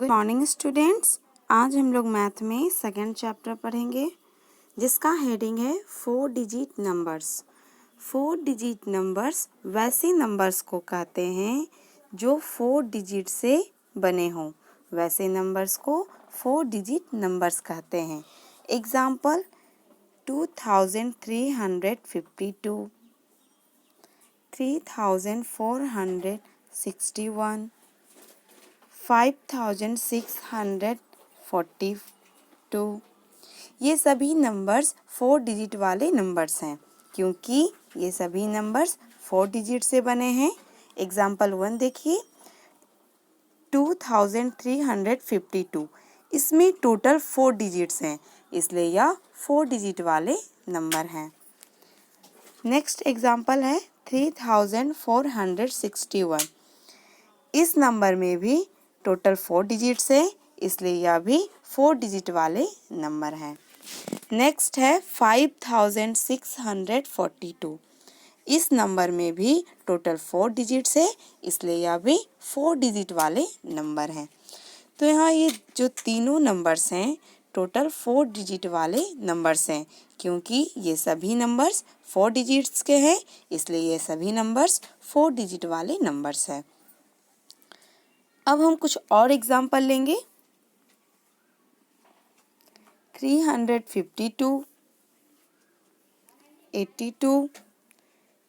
Good morning students. आज हम लोग मैथ में सेकेंड चैप्टर पढ़ेंगे जिसका हेडिंग है 4 डिजिट नंबर्स। 4 डिजिट नंबर्स वैसे नंबर्स को कहते हैं जो 4 डिजिट से बने हों। वैसे नंबर्स को 4 डिजिट नंबर्स कहते हैं। एग्जाम्पल 2352, 3461, 5642। ये सभी नंबर्स 4 डिजिट वाले नंबर्स हैं क्योंकि ये सभी नंबर्स 4 डिजिट से बने हैं। एग्जाम्पल 1 देखिए, 2352, इसमें टोटल 4 डिजिट्स हैं, इसलिए यह 4 डिजिट वाले नंबर हैं। नेक्स्ट एग्जाम्पल है 3461। इस नंबर में भी टोटल 4 डिजिट्स है, इसलिए यह भी 4 डिजिट वाले नंबर हैं। नेक्स्ट है 5642। इस नंबर में भी टोटल 4 डिजिट्स है, इसलिए यह भी 4 डिजिट वाले नंबर हैं। तो यहाँ ये जो तीनों नंबर्स हैं टोटल 4 डिजिट वाले नंबर्स हैं क्योंकि ये सभी नंबर्स 4 डिजिट्स के हैं, इसलिए ये सभी नंबर्स 4 डिजिट वाले नंबर्स हैं। अब हम कुछ और एग्जाम्पल लेंगे। 352, 82,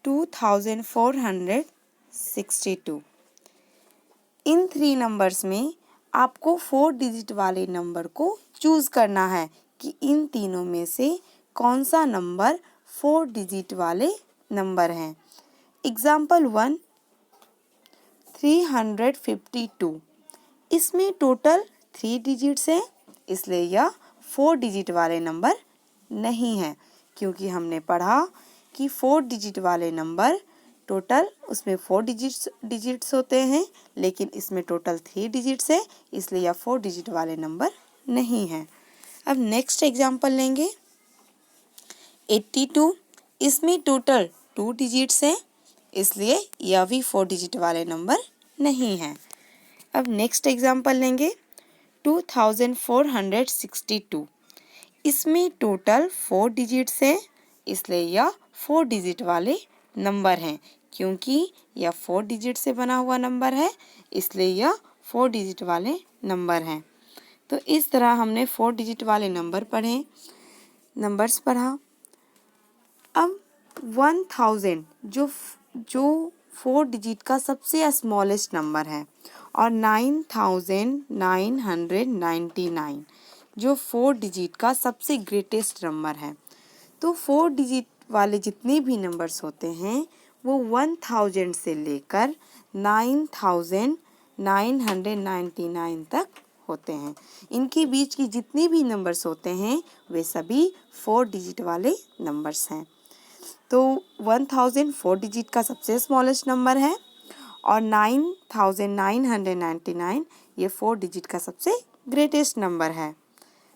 2462। इन 3 नंबर्स में आपको 4 डिजिट वाले नंबर को चूज करना है कि इन तीनों में से कौन सा नंबर 4 डिजिट वाले नंबर हैं। एग्जाम्पल 1 352, इसमें टोटल 3 डिजिट्स हैं, इसलिए यह 4 डिजिट वाले नंबर नहीं है क्योंकि हमने पढ़ा कि 4 डिजिट वाले नंबर टोटल उसमें 4 डिजिट्स होते हैं, लेकिन इसमें टोटल 3 डिजिट्स है, इसलिए यह 4 डिजिट वाले नंबर नहीं है। अब नेक्स्ट एग्जाम्पल लेंगे 82, इसमें टोटल 2 डिजिट्स हैं, इसलिए यह भी 4 डिजिट वाले नंबर नहीं है। अब नेक्स्ट एग्जाम्पल लेंगे 2462, इसमें टोटल 4 डिजिट्स है, इसलिए यह 4 डिजिट वाले नंबर हैं क्योंकि यह 4 डिजिट से बना हुआ नंबर है, इसलिए यह 4 डिजिट वाले नंबर हैं। तो इस तरह हमने 4 डिजिट वाले नंबर्स पढ़ा। अब 1000 जो 4 डिजिट का सबसे स्मॉलेस्ट नंबर है और 9999 जो 4 डिजिट का सबसे ग्रेटेस्ट नंबर है। तो 4 डिजिट वाले जितने भी नंबर्स होते हैं वो 1000 से लेकर 9999 तक होते हैं। इनके बीच की जितने भी नंबर्स होते हैं वे सभी 4 डिजिट वाले नंबर्स हैं। तो 1000 4 डिजिट का सबसे स्मॉलेस्ट नंबर है और 9999 ये 4 डिजिट का सबसे ग्रेटेस्ट नंबर है।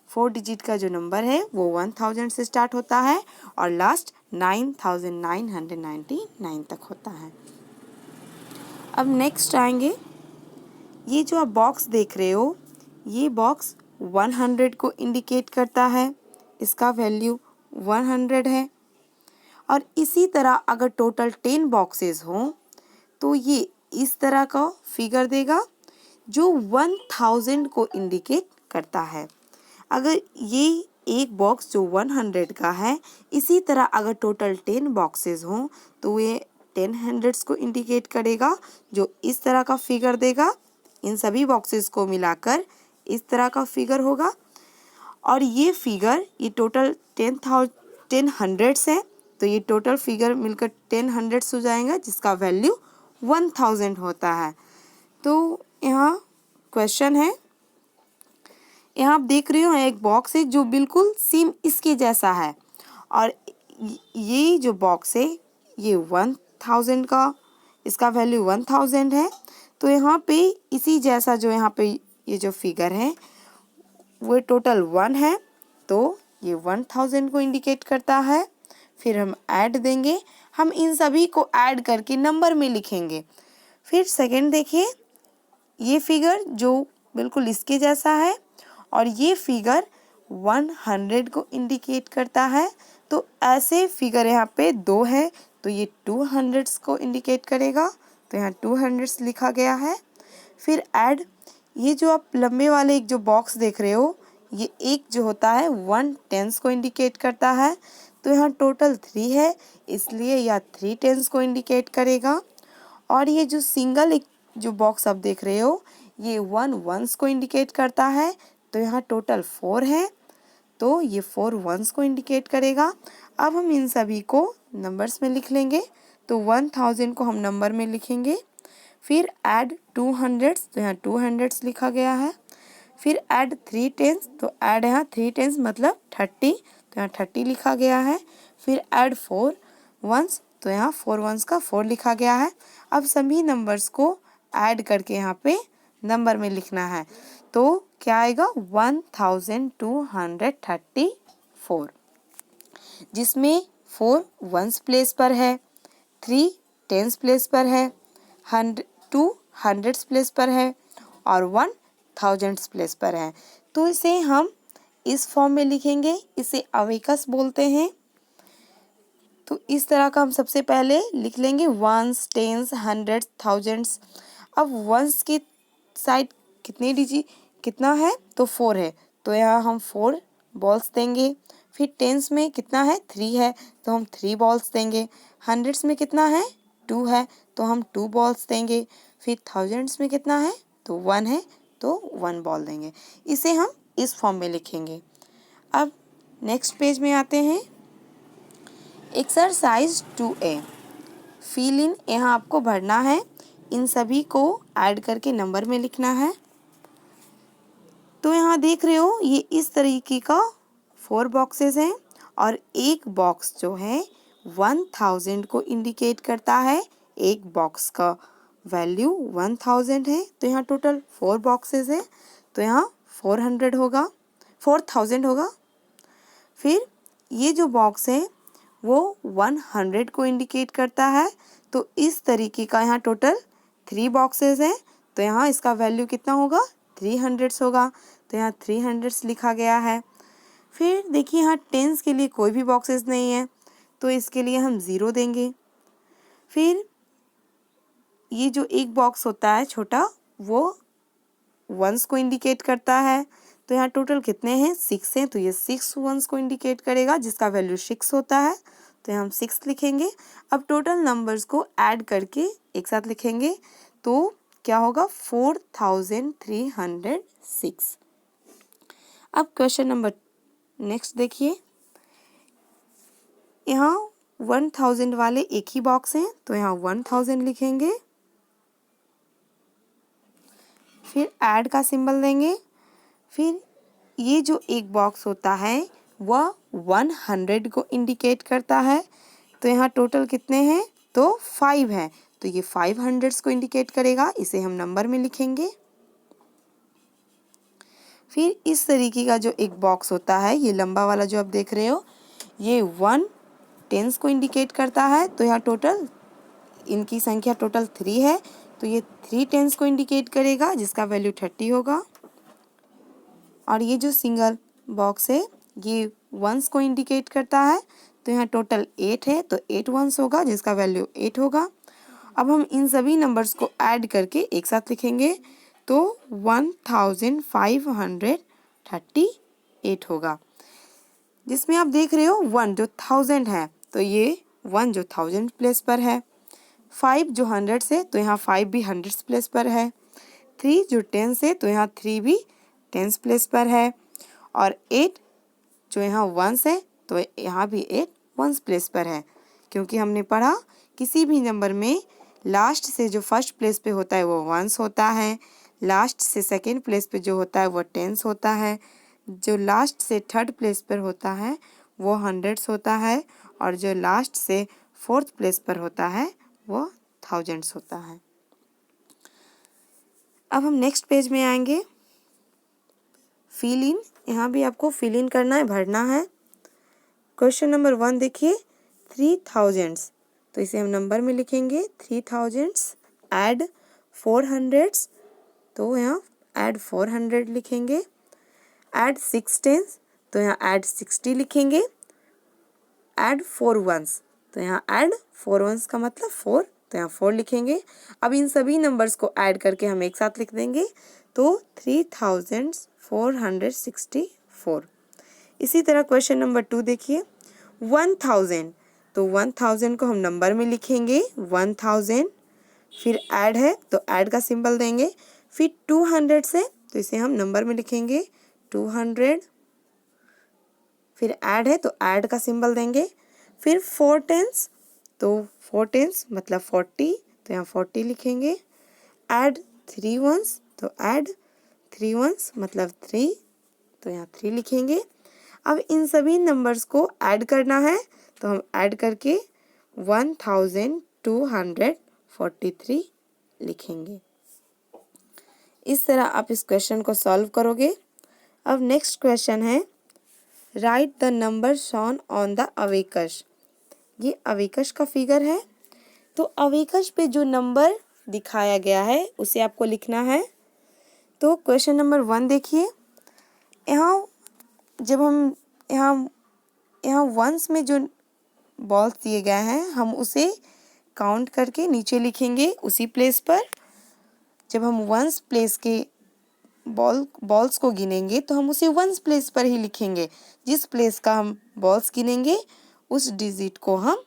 4 डिजिट का जो नंबर है वो 1000 से स्टार्ट होता है और लास्ट 9999 तक होता है। अब नेक्स्ट आएंगे, ये जो आप बॉक्स देख रहे हो ये बॉक्स 100 को इंडिकेट करता है, इसका वैल्यू 100 है। और इसी तरह अगर टोटल 10 बॉक्सेस हों तो ये इस तरह का फिगर देगा जो 1000 को इंडिकेट करता है। अगर ये एक बॉक्स जो 100 का है, इसी तरह अगर टोटल 10 बॉक्सेस हों तो ये 10 हंड्रेड्स को इंडिकेट करेगा जो इस तरह का फिगर देगा। इन सभी बॉक्सेस को मिलाकर इस तरह का फिगर होगा और ये फिगर ये टोटल 10 हंड्रेड्स है, तो ये टोटल फिगर मिलकर 10 हंड्रेड्स हो जाएगा जिसका वैल्यू 1000 होता है। तो यहाँ क्वेश्चन है, यहाँ आप देख रहे हो एक बॉक्स है जो बिल्कुल सेम इसके जैसा है और ये जो बॉक्स है ये 1000 का, इसका वैल्यू 1000 है। तो यहाँ पे इसी जैसा जो यहाँ पे ये जो फिगर है वो टोटल 1 है, तो ये 1000 को इंडिकेट करता है। फिर हम ऐड देंगे, हम इन सभी को ऐड करके नंबर में लिखेंगे। फिर सेकंड देखिए, ये फिगर जो बिल्कुल इसके जैसा है और ये फिगर 100 को इंडिकेट करता है। तो ऐसे फिगर यहाँ पे दो है तो ये 200 को इंडिकेट करेगा, तो यहाँ 200 लिखा गया है। फिर ऐड, ये जो आप लंबे वाले एक जो बॉक्स देख रहे हो, ये एक जो होता है 1/10 को इंडिकेट करता है, तो यहाँ टोटल 3 है इसलिए यह 3/10 को इंडिकेट करेगा। और ये जो सिंगल एक जो बॉक्स आप देख रहे हो, ये 1 ones को इंडिकेट करता है, तो यहाँ टोटल 4 है, तो ये 4 ones को इंडिकेट करेगा। अब हम इन सभी को नंबर्स में लिख लेंगे, तो 1000 को हम नंबर में लिखेंगे। फिर ऐड 200, तो यहाँ 200 लिखा गया है। फिर ऐड 3/10, तो ऐड यहाँ 3/10 मतलब 30, तो यहाँ 30 लिखा गया है। फिर ऐड 4 ones, तो यहाँ 4 ones का 4 लिखा गया है। अब सभी नंबर्स को ऐड करके यहाँ पे नंबर में लिखना है, तो क्या आएगा 1234, जिसमें 4 ones प्लेस पर है, 3 tens प्लेस पर है, 2 hundreds प्लेस पर है और 1 thousands प्लेस पर है। तो इसे हम इस फॉर्म में लिखेंगे, इसे अवेकस बोलते हैं। तो इस तरह का हम सबसे पहले लिख लेंगे वंस, टेंस, हंड्रेड्स, थाउजेंड्स। अब वंस की साइड कितना है, तो 4 है, तो यहाँ हम 4 बॉल्स देंगे। फिर टेंस में कितना है, 3 है, तो हम 3 बॉल्स देंगे। हंड्रेड्स में कितना है, 2 है, तो हम 2 बॉल्स देंगे। फिर थाउजेंड्स में कितना है, तो 1 है, तो 1 बॉल देंगे। इसे हम इस फॉर्म में लिखेंगे। अब नेक्स्ट पेज में आते हैं। एक्सरसाइज 2A, फिल इन, यहाँ आपको भरना है, इन सभी को ऐड करके नंबर में लिखना है। तो यहाँ देख रहे हो ये इस तरीके का 4 बॉक्सेस हैं और एक बॉक्स जो है 1000 को इंडिकेट करता है। एक बॉक्स का वैल्यू 1000 है, तो यहाँ टोटल 4 बॉक्सेस है, तो यहाँ 4000 होगा। फिर ये जो बॉक्स है वो 100 को इंडिकेट करता है, तो इस तरीके का यहाँ टोटल 3 बॉक्सेस हैं, तो यहाँ इसका वैल्यू कितना होगा, 300 होगा, तो यहाँ 300 लिखा गया है। फिर देखिए यहाँ टेंस के लिए कोई भी बॉक्सेस नहीं है, तो इसके लिए हम 0 देंगे। फिर ये जो एक बॉक्स होता है छोटा, वो वंस को इंडिकेट करता है, तो यहाँ टोटल कितने हैं, 6 हैं, तो ये 6 वंस को इंडिकेट करेगा जिसका वैल्यू 6 होता है, तो हम 6 लिखेंगे। अब टोटल नंबर्स को ऐड करके एक साथ लिखेंगे, तो क्या होगा 4306। अब क्वेश्चन नंबर नेक्स्ट देखिए, यहाँ 1000 वाले एक ही बॉक्स हैं, तो यहाँ 1000 लिखेंगे। फिर ऐड का सिंबल देंगे। फिर ये जो एक बॉक्स होता है वह 100 को इंडिकेट करता है, तो यहाँ टोटल कितने हैं, तो 5 है, तो ये 500 को इंडिकेट करेगा, इसे हम नंबर में लिखेंगे। फिर इस तरीके का जो एक बॉक्स होता है, ये लंबा वाला जो आप देख रहे हो, ये 1 टेंस को इंडिकेट करता है, तो यहाँ टोटल इनकी संख्या टोटल 3 है, तो ये 3 टेंस को इंडिकेट करेगा जिसका वैल्यू 30 होगा। और ये जो सिंगल बॉक्स है ये वंस को इंडिकेट करता है, तो यहाँ टोटल 8 है, तो 8 वंस होगा जिसका वैल्यू 8 होगा। अब हम इन सभी नंबर्स को ऐड करके एक साथ लिखेंगे, तो 1538 होगा, जिसमें आप देख रहे हो 1 जो 1000 है, तो ये 1 जो 1000 प्लेस पर है, 5 जो 100 से, तो यहाँ 5 भी 100 प्लेस पर है, 3 जो 10 से, तो यहाँ 3 भी 10 प्लेस पर है, और 8 जो यहाँ 1 है, तो यहाँ भी 8 1 प्लेस पर है। क्योंकि हमने पढ़ा किसी भी नंबर में लास्ट से जो फर्स्ट प्लेस पे होता है वो 1 होता है, लास्ट से सेकंड प्लेस पे जो होता है वो 10 होता है, जो लास्ट से थर्ड प्लेस पर होता है वो 100 होता है, और जो लास्ट से फोर्थ प्लेस पर होता है वो 1000 होता है। अब हम नेक्स्ट पेज में आएंगे। फिल इन, यहाँ भी आपको फिल इन करना है, भरना है। क्वेश्चन नंबर 1 देखिए, 3000, तो इसे हम नंबर में लिखेंगे 3000, ऐड 400, तो यहाँ ऐड 400 लिखेंगे। ऐड 6 टेंस तो यहाँ ऐड 60 लिखेंगे। ऐड 4 वंस तो यहाँ ऐड 4 वंस का मतलब 4, तो यहाँ 4 लिखेंगे। अब इन सभी नंबर्स को ऐड करके हम एक साथ लिख देंगे, तो 3464। इसी तरह क्वेश्चन नंबर 2 देखिए, 1000, तो 1000 को हम नंबर में लिखेंगे 1000, फिर ऐड है तो ऐड का सिंबल देंगे। फिर 200 से तो इसे हम नंबर में लिखेंगे 200, फिर ऐड है तो ऐड का सिंबल देंगे। फिर 4 टेंस, तो 4 टेंस मतलब 40, तो यहाँ 40 लिखेंगे। ऐड 3 वंस तो ऐड 3 वंस मतलब 3, तो यहाँ 3 लिखेंगे। अब इन सभी नंबर्स को ऐड करना है, तो हम ऐड करके 1243 लिखेंगे। इस तरह आप इस क्वेश्चन को सॉल्व करोगे। अब नेक्स्ट क्वेश्चन है, write the number shown on the abacus. ये अवेकश का फिगर है, तो अवेकश पे जो नंबर दिखाया गया है उसे आपको लिखना है। तो क्वेश्चन नंबर 1 देखिए, यहाँ जब हम यहाँ वंस में जो बॉल्स दिए गए हैं हम उसे काउंट करके नीचे लिखेंगे उसी प्लेस पर। जब हम वंस प्लेस के बॉल्स को गिनेंगे तो हम उसे वंस प्लेस पर ही लिखेंगे। जिस प्लेस का हम बॉल्स गिनेंगे उस डिजिट को हम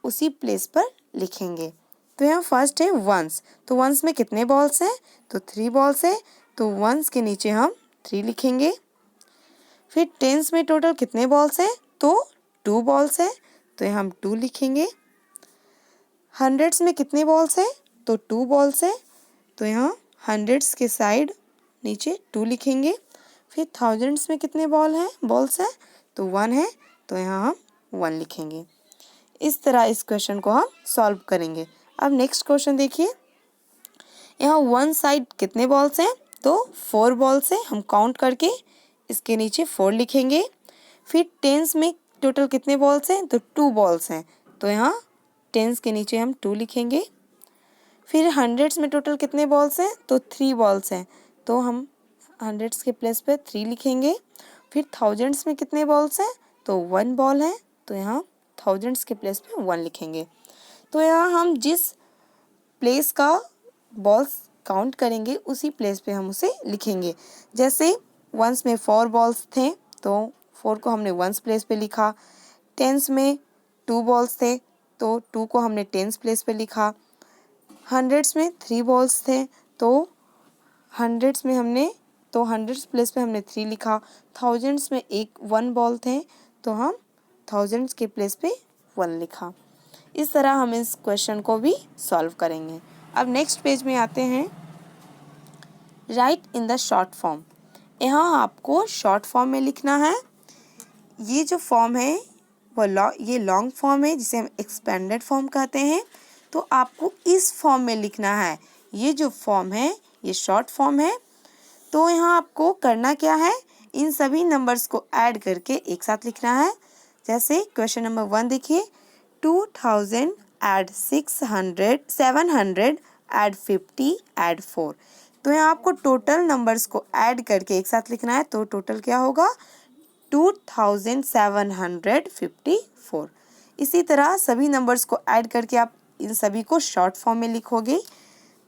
उसी प्लेस पर लिखेंगे। तो यहाँ फर्स्ट है वंस, तो वंस में कितने बॉल्स हैं, तो 3 बॉल्स है, तो वंस के नीचे हम 3 लिखेंगे। फिर टेंस में टोटल कितने बॉल्स हैं, तो 2 बॉल्स हैं, तो यहाँ हम 2 लिखेंगे। हंड्रेड्स में कितने बॉल्स हैं, तो 2 बॉल्स हैं, तो यहाँ हंड्रेड्स के साइड नीचे 2 लिखेंगे। फिर थाउजेंड्स में कितने बॉल्स हैं, तो 1 है, तो यहाँ हम 1 लिखेंगे। इस तरह इस क्वेश्चन को हम सॉल्व करेंगे। अब नेक्स्ट क्वेश्चन देखिए, यहाँ वन साइड कितने बॉल्स हैं, तो 4 बॉल्स हैं, हम काउंट करके इसके नीचे 4 लिखेंगे। फिर टेंस में टोटल कितने बॉल्स हैं, तो 2 बॉल्स हैं, तो यहाँ टेंस के नीचे हम 2 लिखेंगे। फिर हंड्रेड्स में टोटल कितने बॉल्स हैं, तो 3 बॉल्स हैं, तो हम हंड्रेड्स के प्लेस पे 3 लिखेंगे। फिर थाउजेंड्स में कितने बॉल्स हैं, तो 1 बॉल है, तो यहाँ थाउजेंड्स के प्लेस पे 1 लिखेंगे। तो यहाँ हम जिस प्लेस का बॉल्स काउंट करेंगे उसी प्लेस पे हम उसे लिखेंगे। जैसे वंस में 4 बॉल्स थे तो 4 को हमने वंस प्लेस पे लिखा। टेंस में 2 बॉल्स थे तो 2 को हमने टेंस प्लेस पे लिखा। हंड्रेड्स में 3 बॉल्स थे तो हंड्रेड्स प्लेस पे हमने 3 लिखा। थाउजेंड्स में 1 बॉल थे तो हम थाउजेंड्स के प्लेस पे 1 लिखा। इस तरह हम इस क्वेश्चन को भी सॉल्व करेंगे। अब नेक्स्ट पेज में आते हैं, right in the short form. यहाँ आपको शॉर्ट फॉर्म में लिखना है। ये जो फॉर्म है वो ये लॉन्ग फॉर्म है जिसे हम एक्सपेंडेड फॉर्म कहते हैं, तो आपको इस फॉर्म में लिखना है। ये जो फॉर्म है ये शॉर्ट फॉर्म है। तो यहाँ आपको करना क्या है, इन सभी नंबर्स को ऐड करके एक साथ लिखना है। जैसे क्वेश्चन नंबर 1 देखिए, 2000 ऐड 600 700 ऐड 50 ऐड 4। तो यहाँ आपको टोटल नंबर्स को ऐड करके एक साथ लिखना है। तो टोटल क्या होगा, 2754। इसी तरह सभी नंबर्स को ऐड करके आप इन सभी को शॉर्ट फॉर्म में लिखोगे।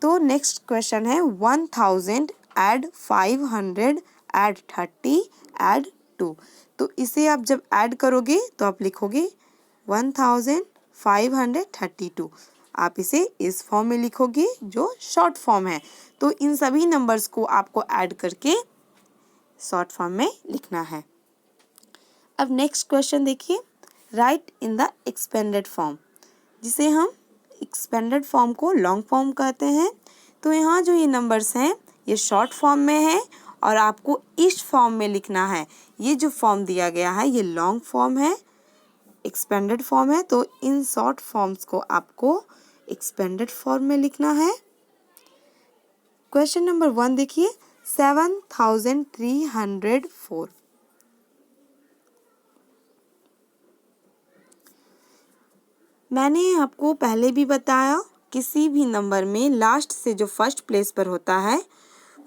तो नेक्स्ट क्वेश्चन है, 1000 ऐड 500 ऐड 30 ऐड 2। तो इसे आप जब ऐड करोगे तो आप लिखोगे 1532। आप इसे इस फॉर्म में लिखोगे जो शॉर्ट फॉर्म है। तो इन सभी नंबर्स को आपको ऐड करके शॉर्ट फॉर्म में लिखना है। अब नेक्स्ट क्वेश्चन देखिए, right in the expanded form, जिसे हम एक्सपेंडेड फॉर्म को लॉन्ग फॉर्म कहते हैं। तो यहाँ जो ये नंबर्स हैं ये शॉर्ट फॉर्म में है और आपको इस फॉर्म में लिखना है। ये जो फॉर्म दिया गया है ये लॉन्ग फॉर्म है, एक्सपेंडेड फॉर्म है, तो इन शॉर्ट फॉर्म्स को आपको एक्सपेंडेड फॉर्म में लिखना है। क्वेश्चन नंबर 1 देखिए, 7304। मैंने आपको पहले भी बताया, किसी भी नंबर में लास्ट से जो फर्स्ट प्लेस पर होता है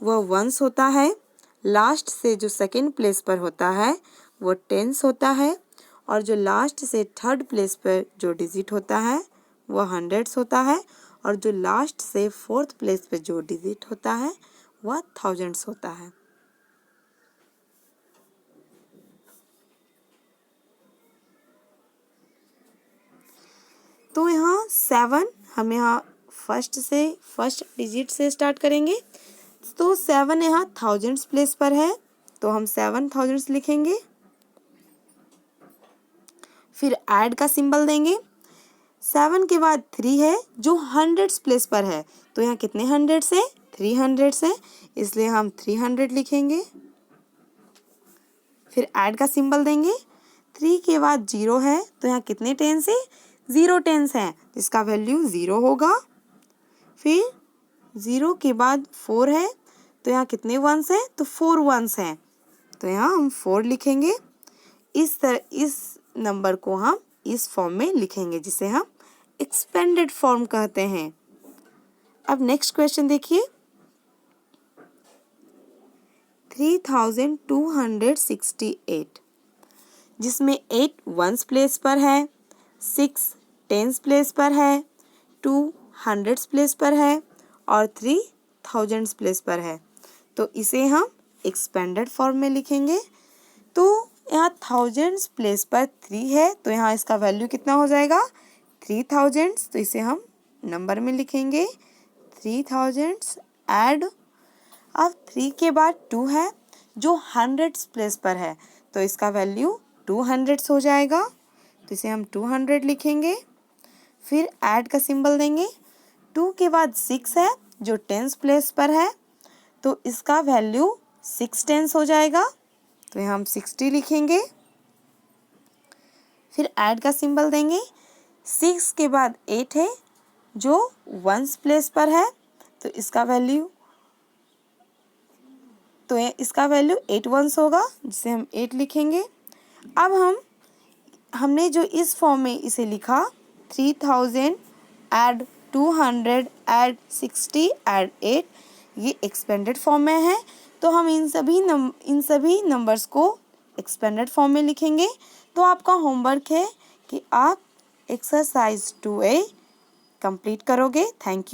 वह वंस होता है, लास्ट से जो सेकंड प्लेस पर होता है वो टेंस होता है, और जो लास्ट से थर्ड प्लेस पर जो डिजिट होता है वह हंड्रेड्स होता है, और जो लास्ट से फोर्थ प्लेस पर जो डिजिट होता है वह थाउजेंड्स होता है। तो यहाँ 7 हम यहाँ फर्स्ट डिजिट से स्टार्ट करेंगे। तो 7 यहाँ थाउजेंड्स प्लेस पर है, तो हम 7 थाउजेंड्स लिखेंगे। फिर ऐड का सिंबल देंगे। 7 के बाद 3 है जो हंड्रेड्स प्लेस पर है, तो यहाँ कितने हंड्रेड्स है? 300 है, इसलिए हम 300 लिखेंगे। फिर ऐड का सिंबल देंगे। 3 के बाद 0 है, तो यहाँ कितने टेंस है? 0 टेंस है, इसका वैल्यू 0 होगा। फिर 0 के बाद 4 है, तो यहाँ कितने वंस हैं? तो 4 वंस हैं, तो यहाँ हम 4 लिखेंगे। इस नंबर को हम इस फॉर्म में लिखेंगे जिसे हम एक्सपेंडेड फॉर्म कहते हैं। अब नेक्स्ट क्वेश्चन देखिए। 3268 जिसमें 8 वंस प्लेस पर है, 6 टेंस प्लेस पर है, 2 हंड्रेड्स प्लेस पर है और 3 थाउजेंड्स प्लेस पर है, तो इसे हम एक्सपेंडेड फॉर्म में लिखेंगे। तो यहाँ थाउजेंड्स प्लेस पर 3 है, तो यहाँ इसका वैल्यू कितना हो जाएगा? 3000, तो इसे हम नंबर में लिखेंगे 3000 ऐड। अब 3 के बाद 2 है जो हंड्रेड्स प्लेस पर है, तो इसका वैल्यू 200 हो जाएगा, तो इसे हम 200 लिखेंगे। फिर ऐड का सिंबल देंगे। 2 के बाद 6 है जो टेंस प्लेस पर है, तो इसका वैल्यू 6 टेंस हो जाएगा, तो यहाँ हम 60 लिखेंगे। फिर ऐड का सिंबल देंगे। 6 के बाद 8 है जो वंस प्लेस पर है, तो इसका वैल्यू 8 वंस होगा, जिसे हम 8 लिखेंगे। अब हमने जो इस फॉर्म में इसे लिखा 3000 ऐड 200 ऐड 60 ऐड 8, ये एक्सपेंडेड फॉर्म में है, तो हम इन सभी नंबर्स को एक्सपेंडेड फॉर्म में लिखेंगे। तो आपका होमवर्क है कि आप एक्सरसाइज 2A कंप्लीट करोगे। Thank you.